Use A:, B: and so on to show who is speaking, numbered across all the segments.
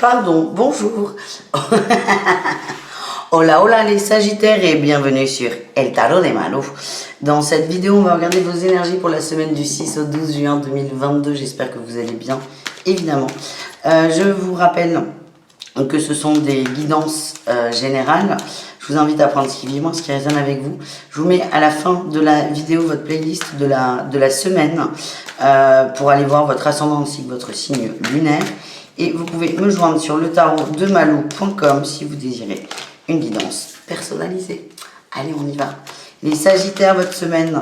A: Pardon, bonjour. Hola, hola les Sagittaires et bienvenue sur El Tarot de Malo. Dans cette vidéo, on va regarder vos énergies pour la semaine du 6 au 12 juin 2022. J'espère que vous allez bien, évidemment. Je vous rappelle que ce sont des guidances générales. Je vous invite à prendre ce qui vit, ce qui résonne avec vous. Je vous mets à la fin de la vidéo votre playlist de la semaine pour aller voir votre ascendant ainsi que votre signe lunaire. Et vous pouvez me joindre sur letarotdemalo.com si vous désirez une guidance personnalisée. Allez, on y va. Les Sagittaires, votre semaine.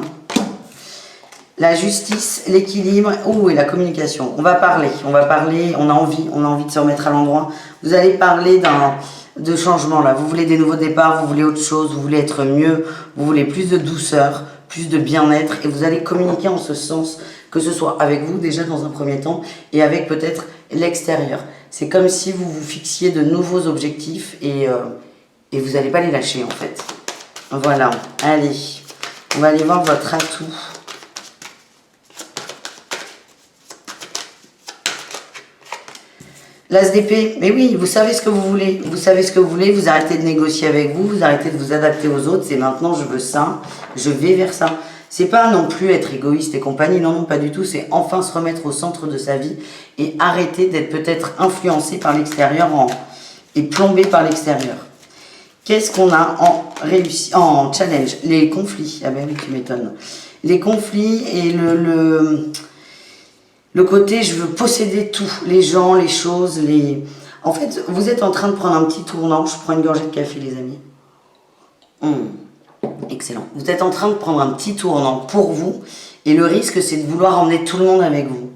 A: La justice, l'équilibre, et la communication. On va parler, on a envie de se remettre à l'endroit. Vous allez parler de changement là. Vous voulez des nouveaux départs, vous voulez autre chose, vous voulez être mieux, vous voulez plus de douceur, plus de bien-être. Et vous allez communiquer en ce sens, que ce soit avec vous déjà dans un premier temps et avec peut-être l'extérieur. C'est comme si vous vous fixiez de nouveaux objectifs et vous n'allez pas les lâcher en fait. Voilà, allez, on va aller voir votre atout. L'As d'épée, mais oui, vous savez ce que vous voulez. Vous savez ce que vous voulez, vous arrêtez de négocier avec vous, vous arrêtez de vous adapter aux autres. C'est maintenant, je veux ça, je vais vers ça. C'est pas non plus être égoïste et compagnie, non, pas du tout. C'est enfin se remettre au centre de sa vie et arrêter d'être peut-être influencé par l'extérieur et plombé par l'extérieur. Qu'est-ce qu'on a en challenge? Les conflits. Ah ben oui, tu m'étonnes. Les conflits et le côté je veux posséder tout, les gens, les choses, En fait, vous êtes en train de prendre un petit tournant. Je prends une gorgée de café, les amis. Excellent. Vous êtes en train de prendre un petit tournant pour vous et le risque, c'est de vouloir emmener tout le monde avec vous.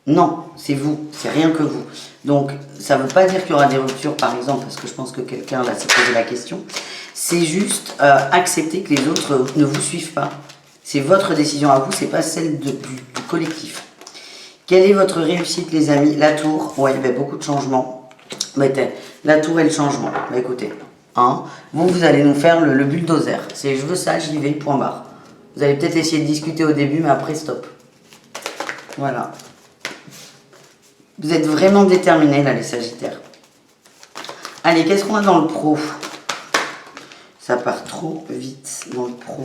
A: Non, c'est vous, c'est rien que vous. Donc, ça ne veut pas dire qu'il y aura des ruptures, par exemple, parce que je pense que quelqu'un là s'est posé la question. C'est juste accepter que les autres ne vous suivent pas. C'est votre décision à vous, c'est pas celle du collectif. Quelle est votre réussite, les amis? La tour, ouais, il y avait beaucoup de changements. La tour et le changement. Écoutez, vous allez nous faire le bulldozer. C'est je veux ça, j'y vais, point barre. Vous allez peut-être essayer de discuter au début, mais après, stop. Voilà. Vous êtes vraiment déterminés, là, les Sagittaires. Allez, qu'est-ce qu'on a dans le pro? Ça part trop vite dans le pro.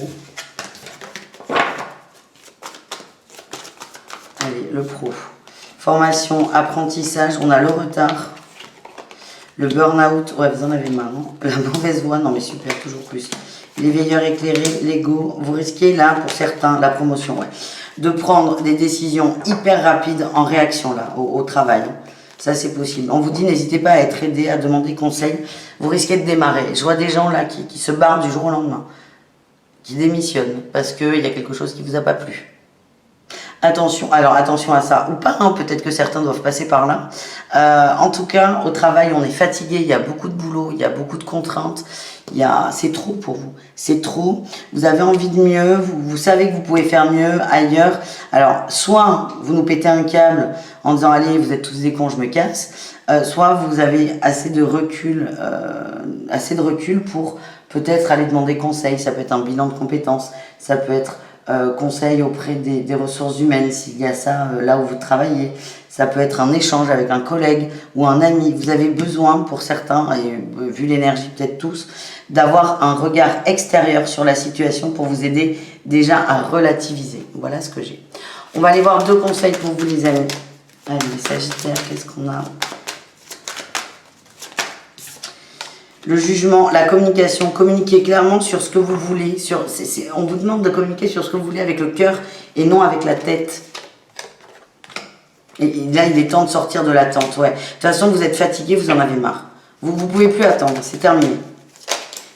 A: Allez, le pro. Formation, apprentissage, on a le retard. Le burn-out, ouais, vous en avez marre, non? La mauvaise voix, non mais super, toujours plus. Les veilleurs éclairés, l'ego, vous risquez là, pour certains, la promotion, ouais, de prendre des décisions hyper rapides en réaction là, au travail. Ça c'est possible. On vous dit, n'hésitez pas à être aidé, à demander conseil. Vous risquez de démarrer. Je vois des gens là qui se barrent du jour au lendemain, qui démissionnent parce qu'il y a quelque chose qui ne vous a pas plu. Attention, alors attention à ça, ou pas, peut-être que certains doivent passer par là. En tout cas, au travail, on est fatigué, il y a beaucoup de boulot, il y a beaucoup de contraintes, c'est trop pour vous, c'est trop. Vous avez envie de mieux, vous savez que vous pouvez faire mieux ailleurs. Alors, soit vous nous pétez un câble en disant, allez, vous êtes tous des cons, je me casse, soit vous avez assez de recul pour peut-être aller demander conseil. Ça peut être un bilan de compétences, ça peut être conseil auprès des ressources humaines s'il y a ça là où vous travaillez. Ça peut être un échange avec un collègue ou un ami. Vous avez besoin pour certains, et vu l'énergie peut-être tous, d'avoir un regard extérieur sur la situation pour vous aider déjà à relativiser. Voilà ce que j'ai. On va aller voir 2 conseils pour vous, les amis. Allez, les Sagittaires, qu'est-ce qu'on a? Le jugement, la communication, communiquez clairement sur ce que vous voulez. On vous demande de communiquer sur ce que vous voulez avec le cœur et non avec la tête. Et là, il est temps de sortir de l'attente. Ouais. De toute façon, vous êtes fatigué, vous en avez marre. Vous ne pouvez plus attendre, c'est terminé.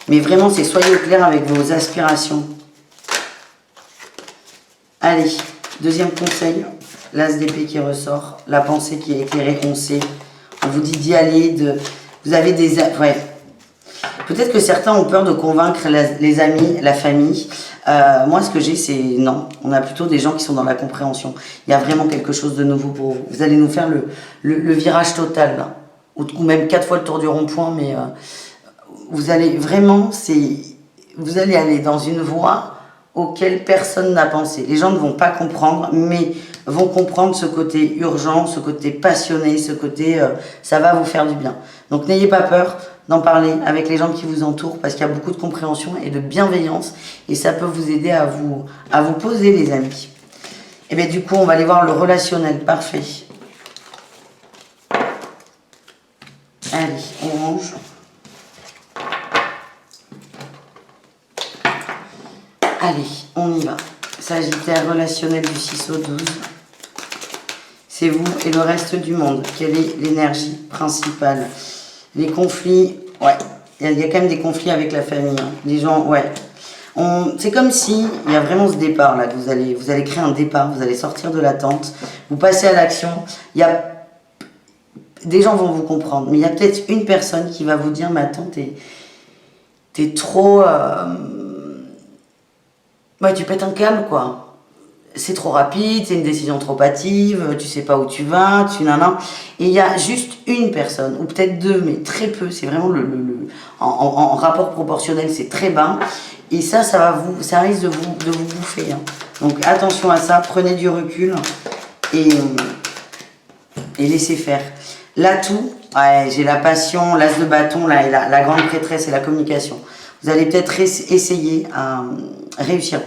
A: Mais vraiment, c'est soyez au clair avec vos aspirations. Allez, deuxième conseil, l'As d'épée qui ressort, la pensée qui est éclairée, on sait. On vous dit d'y aller, vous avez des... Ouais. Peut-être que certains ont peur de convaincre les amis, la famille. Moi, ce que j'ai, c'est non. On a plutôt des gens qui sont dans la compréhension. Il y a vraiment quelque chose de nouveau pour vous. Vous allez nous faire le virage total, là. Ou même 4 fois le tour du rond-point, mais vous allez vraiment, vous allez aller dans une voie auquel personne n'a pensé. Les gens ne vont pas comprendre, mais vont comprendre ce côté urgent, ce côté passionné, ce côté ça va vous faire du bien. Donc n'ayez pas peur d'en parler avec les gens qui vous entourent parce qu'il y a beaucoup de compréhension et de bienveillance et ça peut vous aider à vous poser les amis. Et bien du coup on va aller voir le relationnel, parfait. Allez, orange. Allez, on y va. Sagittaire, relationnel du 6 au 12. C'est vous et le reste du monde. Quelle est l'énergie principale? Les conflits, ouais. Il y a quand même des conflits avec la famille. Hein. Les gens, ouais. C'est comme si, il y a vraiment ce départ là, que vous allez créer un départ, vous allez sortir de l'attente, vous passez à l'action. Il y a des gens vont vous comprendre, mais il y a peut-être une personne qui va vous dire, mais attends, t'es trop... Ouais, tu pètes un câble, quoi. C'est trop rapide, c'est une décision trop hâtive, tu sais pas où tu vas, Et il y a juste une personne, ou peut-être deux, mais très peu, c'est vraiment en rapport proportionnel, c'est très bas. Et ça risque de vous bouffer. Hein. Donc attention à ça, prenez du recul et laissez faire. L'atout, ouais, j'ai la passion, l'as de bâton, là, et la grande prêtresse et la communication. Vous allez peut-être essayer à réussir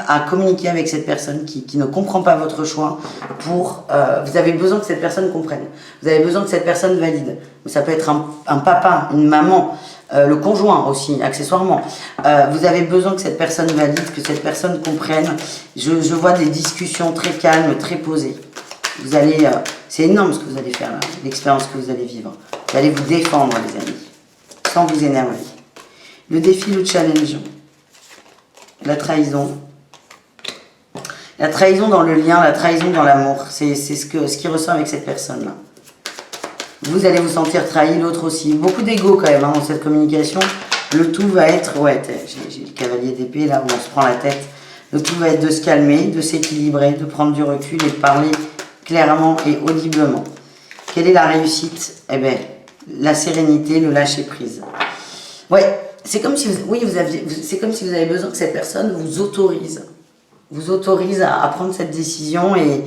A: à communiquer avec cette personne qui ne comprend pas votre choix vous avez besoin que cette personne comprenne. Vous avez besoin que cette personne valide. Ça peut être un papa, une maman, le conjoint aussi, accessoirement. Vous avez besoin que cette personne valide, que cette personne comprenne. Je vois des discussions très calmes, très posées. Vous allez, c'est énorme ce que vous allez faire là, l'expérience que vous allez vivre. Vous allez vous défendre les amis, sans vous énerver. Le défi, le challenge. La trahison. La trahison dans le lien, la trahison dans l'amour. C'est ce qui ressort avec cette personne-là. Vous allez vous sentir trahi, l'autre aussi. Beaucoup d'ego quand même hein, dans cette communication. Le tout va être... Ouais, j'ai le cavalier d'épée là où on se prend la tête. Le tout va être de se calmer, de s'équilibrer, de prendre du recul et de parler clairement et audiblement. Quelle est la réussite? Eh bien, la sérénité, le lâcher-prise. Ouais. C'est comme si vous avez besoin que cette personne vous autorise à prendre cette décision et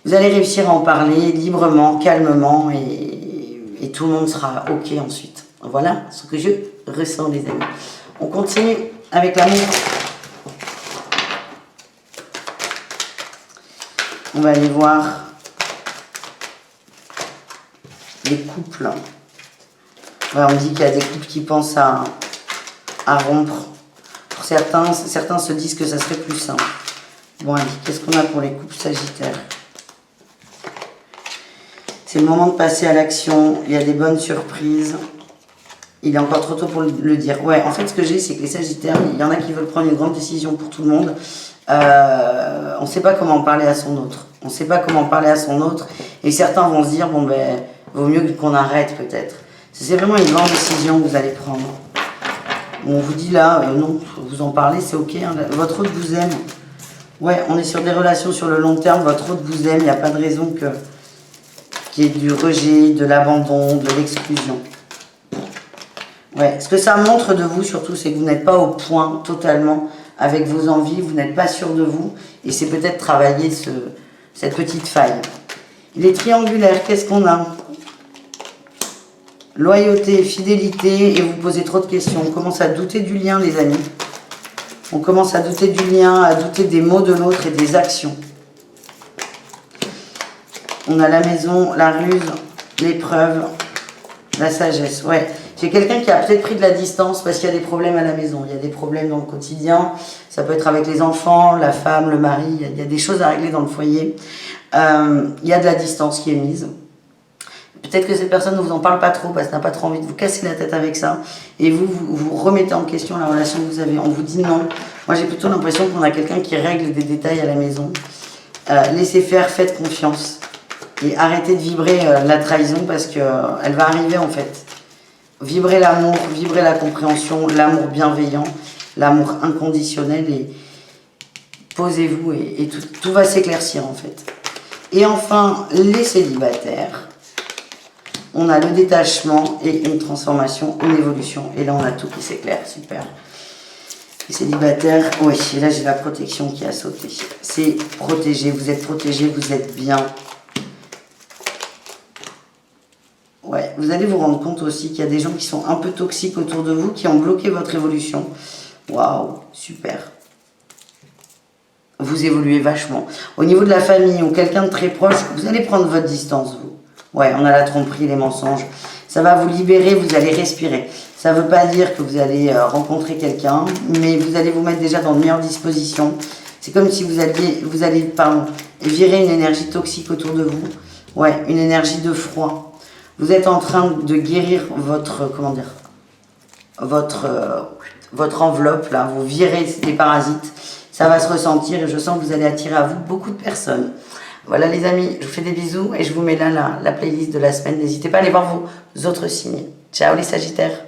A: vous allez réussir à en parler librement, calmement et tout le monde sera ok ensuite. Voilà ce que je ressens les amis. On continue avec l'amour. On va aller voir les couples. Ouais, on dit qu'il y a des couples qui pensent à rompre. Pour certains se disent que ça serait plus simple. Bon, allez, qu'est-ce qu'on a pour les couples sagittaires? C'est le moment de passer à l'action. Il y a des bonnes surprises. Il est encore trop tôt pour le dire. Ouais, en fait, ce que j'ai, c'est que les sagittaires, il y en a qui veulent prendre une grande décision pour tout le monde. On ne sait pas comment parler à son autre. On ne sait pas comment parler à son autre. Et certains vont se dire, bon, ben, vaut mieux qu'on arrête peut-être. C'est vraiment une grande décision que vous allez prendre. On vous dit là, non, vous en parlez, c'est ok. Hein, votre autre vous aime. Ouais, on est sur des relations sur le long terme. Votre autre vous aime. Il n'y a pas de raison qu'il y ait du rejet, de l'abandon, de l'exclusion. Ouais, ce que ça montre de vous surtout, c'est que vous n'êtes pas au point totalement avec vos envies. Vous n'êtes pas sûr de vous. Et c'est peut-être travailler cette petite faille. Il est triangulaire. Qu'est-ce qu'on a ? Loyauté, fidélité, et vous posez trop de questions. On commence à douter du lien, les amis. On commence à douter du lien, à douter des mots de l'autre et des actions. On a la maison, la ruse, l'épreuve, la sagesse. Ouais, j'ai quelqu'un qui a peut-être pris de la distance parce qu'il y a des problèmes à la maison. Il y a des problèmes dans le quotidien. Ça peut être avec les enfants, la femme, le mari. Il y a des choses à régler dans le foyer. Il y a de la distance qui est mise. Peut-être que cette personne ne vous en parle pas trop parce qu'elle n'a pas trop envie de vous casser la tête avec ça. Et vous remettez en question la relation que vous avez. On vous dit non. Moi, j'ai plutôt l'impression qu'on a quelqu'un qui règle des détails à la maison. Laissez faire, faites confiance. Et arrêtez de vibrer la trahison parce qu'elle va arriver en fait. Vibrez l'amour, vibrez la compréhension, l'amour bienveillant, l'amour inconditionnel. Et posez-vous et tout va s'éclaircir en fait. Et enfin, les célibataires. On a le détachement et une transformation, une évolution. Et là, on a tout qui s'éclaire. Super. Célibataire, oui, et là j'ai la protection qui a sauté. C'est protégé, vous êtes bien. Ouais, vous allez vous rendre compte aussi qu'il y a des gens qui sont un peu toxiques autour de vous, qui ont bloqué votre évolution. Waouh, super. Vous évoluez vachement. Au niveau de la famille ou quelqu'un de très proche, vous allez prendre votre distance, vous. Ouais, on a la tromperie, les mensonges. Ça va vous libérer, vous allez respirer. Ça ne veut pas dire que vous allez rencontrer quelqu'un, mais vous allez vous mettre déjà dans de meilleures dispositions. C'est comme si vous allez virer une énergie toxique autour de vous. Ouais, une énergie de froid. Vous êtes en train de guérir votre, votre enveloppe, là. Vous virez des parasites. Ça va se ressentir et je sens que vous allez attirer à vous beaucoup de personnes. Voilà les amis, je vous fais des bisous et je vous mets là la playlist de la semaine. N'hésitez pas à aller voir vos autres signes. Ciao les Sagittaires.